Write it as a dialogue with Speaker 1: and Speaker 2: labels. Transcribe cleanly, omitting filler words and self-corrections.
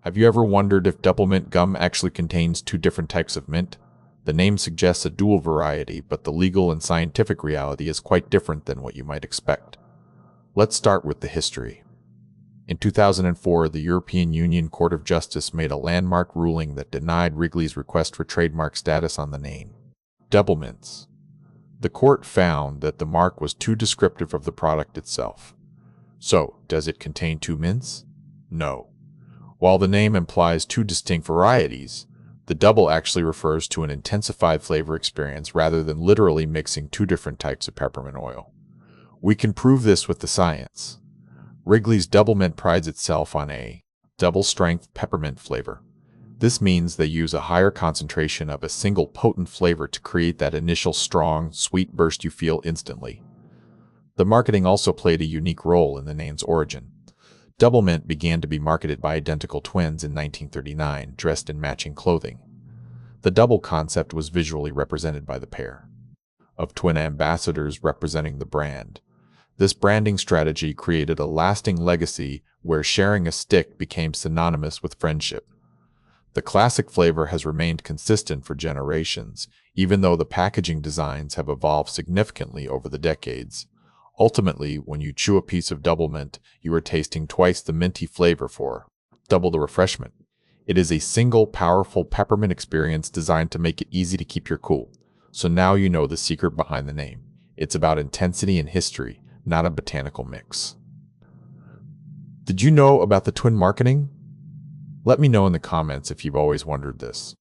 Speaker 1: Have you ever wondered if Doublemint gum actually contains two different types of mint? The name suggests a dual variety, but the legal and scientific reality is quite different than what you might expect. Let's start with the history. In 2004, the European Union Court of Justice made a landmark ruling that denied Wrigley's request for trademark status on the name Doublemints. The court found that the mark was too descriptive of the product itself. So, does it contain two mints? No. While the name implies two distinct varieties, the double actually refers to an intensified flavor experience rather than literally mixing two different types of peppermint oil. We can prove this with the science. Wrigley's Doublemint prides itself on a double-strength peppermint flavor. This means they use a higher concentration of a single potent flavor to create that initial strong, sweet burst you feel instantly. The marketing also played a unique role in the name's origin. Doublemint began to be marketed by identical twins in 1939, dressed in matching clothing. The double concept was visually represented by the pair of twin ambassadors representing the brand. This branding strategy created a lasting legacy where sharing a stick became synonymous with friendship. The classic flavor has remained consistent for generations, even though the packaging designs have evolved significantly over the decades. Ultimately, when you chew a piece of Doublemint, you are tasting twice the minty flavor for double the refreshment. It is a single, powerful peppermint experience designed to make it easy to keep your cool. So now you know the secret behind the name. It's about intensity and history, not a botanical mix. Did you know about the twin marketing? Let me know in the comments if you've always wondered this.